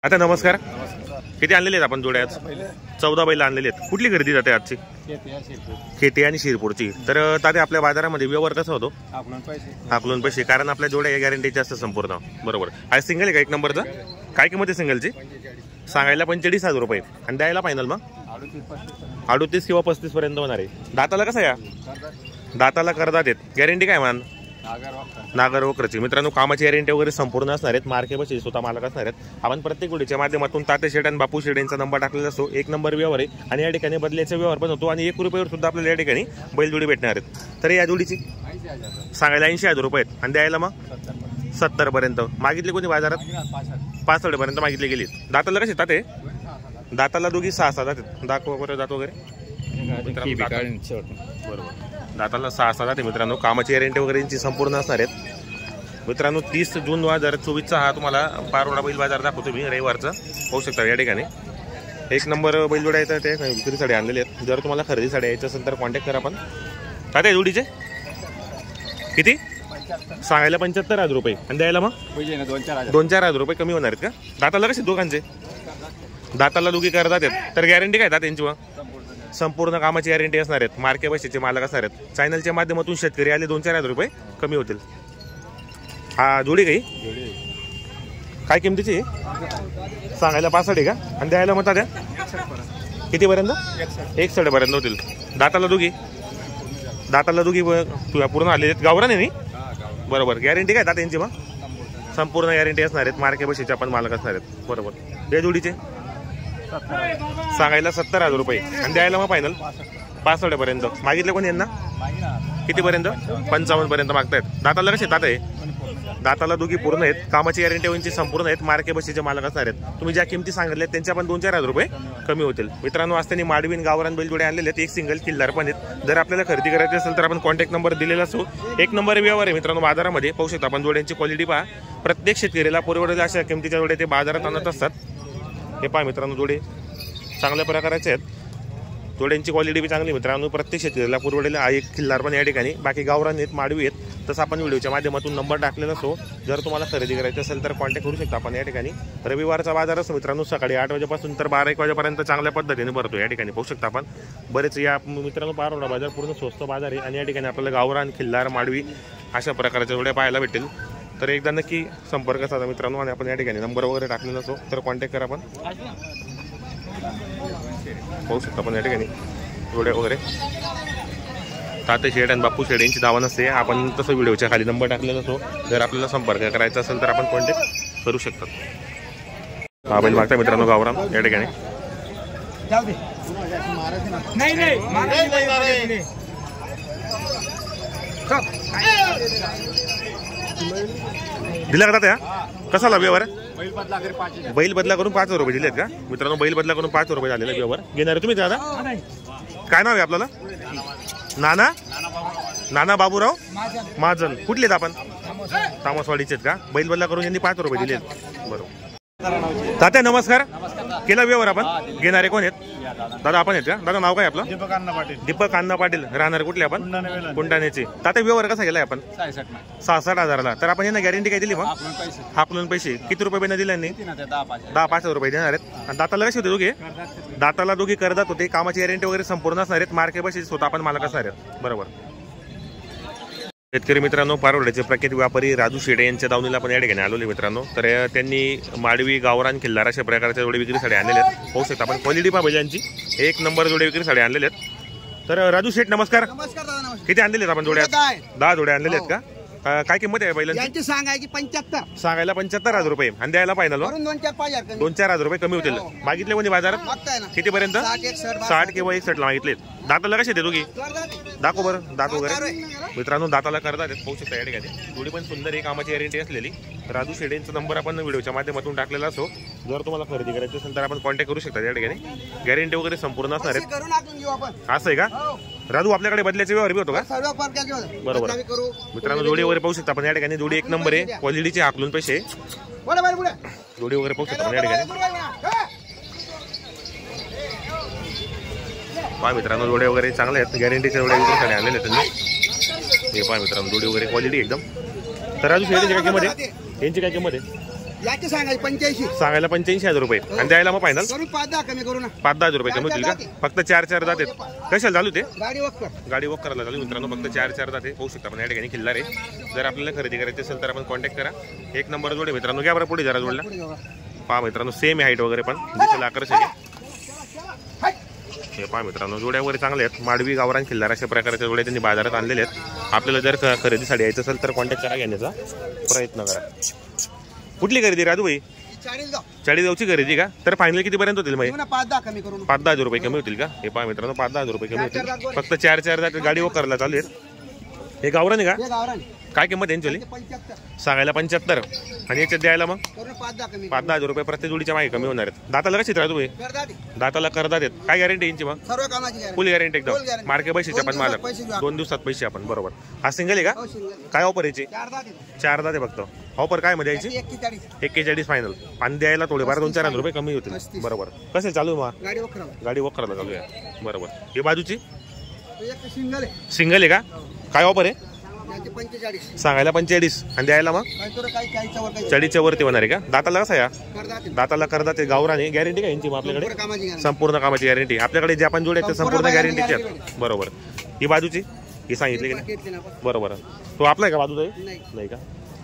आता नमस्कार. किती आणलेले आहेत आपण जोड्या? 14 बैल आणलेले आहेत. कुठली खरेदी जाते आजची? खेती आणि शिरपूरची. तर तात्या आपल्या बाजारामध्ये व्यवहार कसा होतो? हाकलून पैसे. कारण आपल्या जोड्या गॅरंटीचे असतात संपूर्ण. बरोबर. आज सिंगल आहे का एक नंबरचा? काय किंमत आहे सिंगलची? सांगायला 45,000 रुपये आणि द्यायला फायनल मग 38 किंवा 35 पर्यंत होणार आहे. दाताला कसं या? दाताला करदात आहेत. गॅरंटी काय मान? नागर वक्रची. मित्रांनो कामाची गॅरंटी वगैरे संपूर्ण असणार आहेत. मार्के बशी स्वतः मालक असणार आहेत. आपण प्रत्येक व्हिडिओच्या माध्यमातून तात्या शेट आणि बापू शेट यांचा नंबर टाकलेला असतो. एक नंबर व्यवहार आहे आणि या ठिकाणी बदल्याचा व्यवहार पण होतो आणि 1 रुपयावर सुद्धा आपल्याला या ठिकाणी बैलजोडी भेटणार आहेत. तर या जोडीची सांगायला 80,000 रुपये आहेत आणि द्यायला मग 70 पर्यंत. मागितले कोणी बाजारात? 65 पर्यंत मागितले गेली. दाताला कसे ताते? दाताला दोघी 6-6 जातात. दात वगैरे बरोबर. दाताला 6-6 जाते मित्रांनो. कामाची गॅरंटी वगैरे यांची संपूर्ण असणार आहेत. मित्रांनो 30 जून 2024 हा तुम्हाला पारोडा बैल बाजार दाखवतो मी रविवारचा. होऊ शकता या ठिकाणी एक नंबर बैलजोड्या आहेत. ते विक्रीसाठी आणलेले आहेत. जर तुम्हाला खरेदीसाठी यायचं असेल तर कॉन्टॅक्ट करा. आपण काय ते जोडीचे किती? सांगायला 75,000 रुपये आणि द्यायला मग 2-4 रुपये कमी होणार आहेत का? दाताला कसे दोघांचे? दाताला दोघी करतात आहेत. तर गॅरंटी काय त्यांची? मग संपूर्ण कामाची गॅरंटी असणार आहेत. मार्के बशीचे मालक असणार आहेत. चॅनलच्या माध्यमातून शेतकरी आले 2-4 रुपये कमी होतील. हा जोडी काही काय किमतीची? सांगायला 65 आहे का आणि द्यायला मग द्या किती पर्यंत? 61 पर्यंत होतील. दाताला दोघी पूर्ण आलेले आहेत. गावरान आहे नाही बरोबर. गॅरंटी काय त्यांची? मग संपूर्ण गॅरंटी असणार आहेत. मार्के बशीचे आपण मालक असणार आहेत. बरोबर. या जोडीचे सांगायला 70,000 रुपये आणि द्यायला मग फायनल 65 पर्यंत. मागितले कोणी यांना किती पर्यंत? 55 पर्यंत मागतायत. दाताला कसे? दात आहे. दाताला दोघी पूर्ण आहेत. कामाची गॅरंटी यांची संपूर्ण आहेत. मार्के बशीचे मालक असणार आहेत. तुम्ही ज्या किमती सांगितल्या त्यांच्या पण 2-4 रुपये कमी होतील. मित्रांनो आज त्यांनी माडवीन गावरान बैलजोडे आणलेले आहेत. एक सिंगल किल्लार पण आहेत. जर आपल्याला खरेदी करायची असेल तर आपण कॉन्टॅक्ट नंबर दिलेला असो. एक नंबर व्यवहार आहे मित्रांनो बाजारामध्ये. पाहू शकता आपण जोड्यांची क्वालिटी पहा. प्रत्येक शेतकऱ्याला परवडेल अशा किमतीच्या जोड्या ते बाजारात आणत असतात. हे पहा मित्रांनो जोडे चांगल्या प्रकारचे आहेत. जोड्यांची क्वालिटी बी चांगली मित्रांनो. प्रत्येक शेतकऱ्याला परवडेल. एक खिल्लार पण या ठिकाणी. बाकी गावरान आहेत, माडवी आहेत. तसं आपण व्हिडिओच्या माध्यमातून नंबर टाकलेला असो. जर तुम्हाला खरेदी करायची असेल तर कॉन्टॅक्ट करू शकता आपण. या ठिकाणी रविवारचा बाजार असतो मित्रांनो. सकाळी 8 वाजेपासून तर 12-1 वाजेपर्यंत चांगल्या पद्धतीने भरतो. या ठिकाणी पाहू शकता आपण. बरेच या मित्रांनो पारोडा बाजार पूर्ण स्वस्त बाजार आहे आणि या ठिकाणी आपल्याला गावरान, खिल्लार, माडवी अशा प्रकारच्या जोड्या पाहायला भेटेल. तर एकदा नक्की संपर्क साधा मित्रांनो. आणि आपण या ठिकाणी नंबर वगैरे टाकलेला असो तर कॉन्टॅक्ट करा. आपण पाहू शकता आपण या ठिकाणी जोड्या वगैरे. तात्या शेठ आणि बापू शेठ यांची दावा नसते. आपण तसं व्हिडिओच्या खाली नंबर टाकलेला असो. जर आपल्याला संपर्क करायचा असेल तर आपण कॉन्टॅक्ट करू शकतात. हा बैल मागता मित्रांनो गावरान या ठिकाणी. दिला का त्या? कसा ला व्यवहार? बैल बदला करून 5 रुपये दिलेत का मित्रांनो? बैल बदला करून 5 रुपये झालेला व्यवहार. घेणार तुम्ही दादा? काय नाव आहे आपल्याला? नाना बाबूराव महाजन. कुठले आहेत आपण? तामसवाडीचे आहेत का? बैल बदला करून यांनी 5 रुपये दिलेत. बरोबर. तात्या नमस्कार. केला व्यवहार आपण? घेणारे कोण आहेत? दादा आपण आहेत का? दादा नाव काय आपलं? दीपक अण्णा पाटील. राहणार कुठले आपण? बुलढाण्याचे. तात्या व्यवहार कसा केलाय आपण? 66,000ला. तर आपण यांना गॅरंटी काय दिली? मग हाकलून पैसे किती रुपये बिना दिले? 10-5 रुपये देणार आहेत. आणि दाताला कसे होते दोघे? दाताला दोघी करदात होते. कामाची गॅरंटी वगैरे संपूर्ण असणार आहेत. मार्के बशीच स्वतः आपण मालक असणार आहेत. बरोबर. शेतकरी मित्रांनो पारोड्याचे प्रख्यात व्यापारी राजू शेडे यांच्या दावणीला आपण या ठिकाणी आलेले मित्रांनो. तर त्यांनी माडवी, गावरान, खिल्लार अशा प्रकारच्या जोडे विक्रीसाठी आणलेले आहेत. पाहू शकता आपण. क्वालिटी पहा बैलांची. एक नंबर जोडे विक्रीसाठी आणलेले आहेत. तर राजू शेठ नमस्कार. किती आणलेले आहेत आपण जोड्या? 10 जोड्या आणलेले आहेत का? काय किंमत आहे बैलांची? सांगायची 75. सांगायला 75,000 रुपये आणि द्यायला फायनल 2-4 रुपये कमी होतील. मागितले कोणी बाजारात किती पर्यंत? 60 किंवा 61 ला मागितले. दाताला कसे देतो की? दाखव बरं दात वगैरे. मित्रांनो दाताला करतात पाहू शकता या ठिकाणी. थोडी पण सुंदर ही कामाची गॅरंटी असलेली. राजू शेडेंचा नंबर आपण व्हिडिओच्या माध्यमातून टाकलेला असो. जर तुम्हाला खरेदी करायची असेल तर आपण कॉन्टॅक्ट करू शकता. या ठिकाणी गॅरंटी वगैरे संपूर्ण असणार आहेत. असं आहे का? राजू आपल्याकडे बदल्याचे व्यवहार बी होतो का? बरोबर. मित्रांनो जोडी वगैरे पाहू शकता आपण या ठिकाणी. जोडी एक नंबर आहे. क्वालिटीचे हाकलून पैसे. जोडी वगैरे पाहू शकता आपण या ठिकाणी. पहा मित्रांनो जोडे वगैरे चांगले आहेत. गॅरंटीच्या जोड्या विक्रीसाठी आणलेले आहेत त्यांनी. हे पहा मित्रांनो जोडी वगैरे क्वालिटी एकदम. तर राजू शेडीची काय किंमत आहे? यांची काय किंमत आहे? याचे सांगायचे 85 सांगायला 85,000 रुपये आणि द्यायला मग फायनल करून 5-10 कमी करू ना. 5-10 रुपये कमी होतील का? फक्त 4-4 दात आहेत. कशाला चालू ते गाडी वक्कर गाडी वॉक करायला चालू मित्रांनो. फक्त 4-4 दात आहे. होऊ शकता आपण या ठिकाणी खिल्लार आहे. जर आपल्याला खरेदी करायची असेल तर आपण कॉन्टॅक्ट करा. एक नंबर जोडे मित्रांनो. घ्या बरं पुढे जरा जोडला पहा मित्रांनो. सेम हाईट वगैरे पण दिसेल आकर्षक आहे. हे पहा मित्रांनो जोड्या वगैरे चांगले आहेत. माडवी गावरान खिल्लार अशा प्रकारच्या जोड्या त्यांनी बाजारात आणलेले आहेत. आपल्याला जर खरेदीसाठी यायचं असेल तर कॉन्टॅक्ट करा. घेण्याचा प्रयत्न करा. कुठली खरेदी राजू भाई? 40 खरेदी का? तर फायनल किती पर्यंत होतील? 5-10 कमी करू. 5-10 रुपये कमी होतील का? हे पहा मित्रांनो 5-10 रुपये कमी होतील. फक्त 4-4 दात गाडी वॉक करायला चालू आहेत. हे गावरान आहे का? काय किंमत आहे यांची? सांगायला 75 आणि याच्यात द्यायला मग 5-10 रुपये प्रत्येक जोडीच्या मागे कमी होणार आहेत. दाताला कशी राहतो भाई? दाताला करदात आहेत. काय गॅरंटी यांची मग? फुल गॅरंटी एकदम. मार्के पैशाचे आपण मालक 2 दिवसात पैसे आपण बरोबर. हा सिंगल आहे का? काय ऑफर याची? 4 दात आहे फक्त. ऑफर काय मध्ये यायची? 41 फायनल आणि द्यायला थोडेफार 2-4 रुपये कमी होतील बरोबर. कसे चालू मग? गाडी वॉक करायला चालू आहे बरोबर. ही बाजूची सिंगल आहे का? काय ऑफर आहे? सांगायला 45 आणि द्यायला मग 40च्या वरती होणार आहे का? दाताला कसा या? दाताला करदात आहे. गावराने गॅरंटी का यांची मग आपल्याकडे? संपूर्ण कामाची गॅरंटी आपल्याकडे. जे आपण जोड्या संपूर्ण गॅरंटीची आहेत बरोबर. ही बाजूची ही सांगितली की नाही बरोबर. तो आपला आहे का बाजूचा? नाही का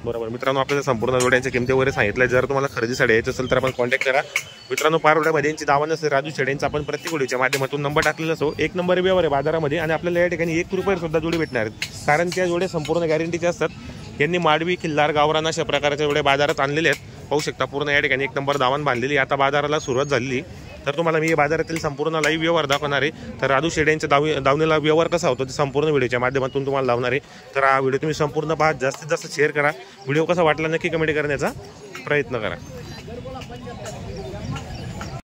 बरोबर. मित्रांनो आपल्याला संपूर्ण जोड्यांच्या किमती वगैरे सांगितल्या. जर तुम्हाला खरेदीसाठी यायचं असेल तर आपण कॉन्टॅक्ट करा. मित्रांनो पारोड्यामध्ये यांची दावा नसेल राजू शेडेंचा आपण प्रत्येक व्हिडिओच्या माध्यमातून नंबर टाकलेला असो. 1 नंबर व्यवहार आहे बाजारामध्ये आणि आपल्याला या ठिकाणी 1 रुपये सुद्धा जोडी भेटणार आहेत. कारण त्या जोड्या संपूर्ण गॅरंटीचे असतात. यांनी माडवी खिल्लार गावरान अशा प्रकारच्या जोड्या बाजारात आणलेल्या आहेत. पाहू शकता पूर्ण या ठिकाणी 1 नंबर दावण बांधलेली. आता बाजाराला सुरुवात झालेली. तर तुम्हाला मी बाजारातील संपूर्ण लाईव्ह व्यवहार दाखवणार आहे. तर राजू शेडेंच्या दावणीला व्यवहार कसा होतो ते संपूर्ण व्हिडिओच्या माध्यमातून तुम्हाला लावणार आहे. तर हा व्हिडिओ तुम्ही संपूर्ण पहा. जास्तीत जास्त शेअर करा. व्हिडिओ कसा वाटला नक्की कमेंट करण्याचा प्रयत्न करा.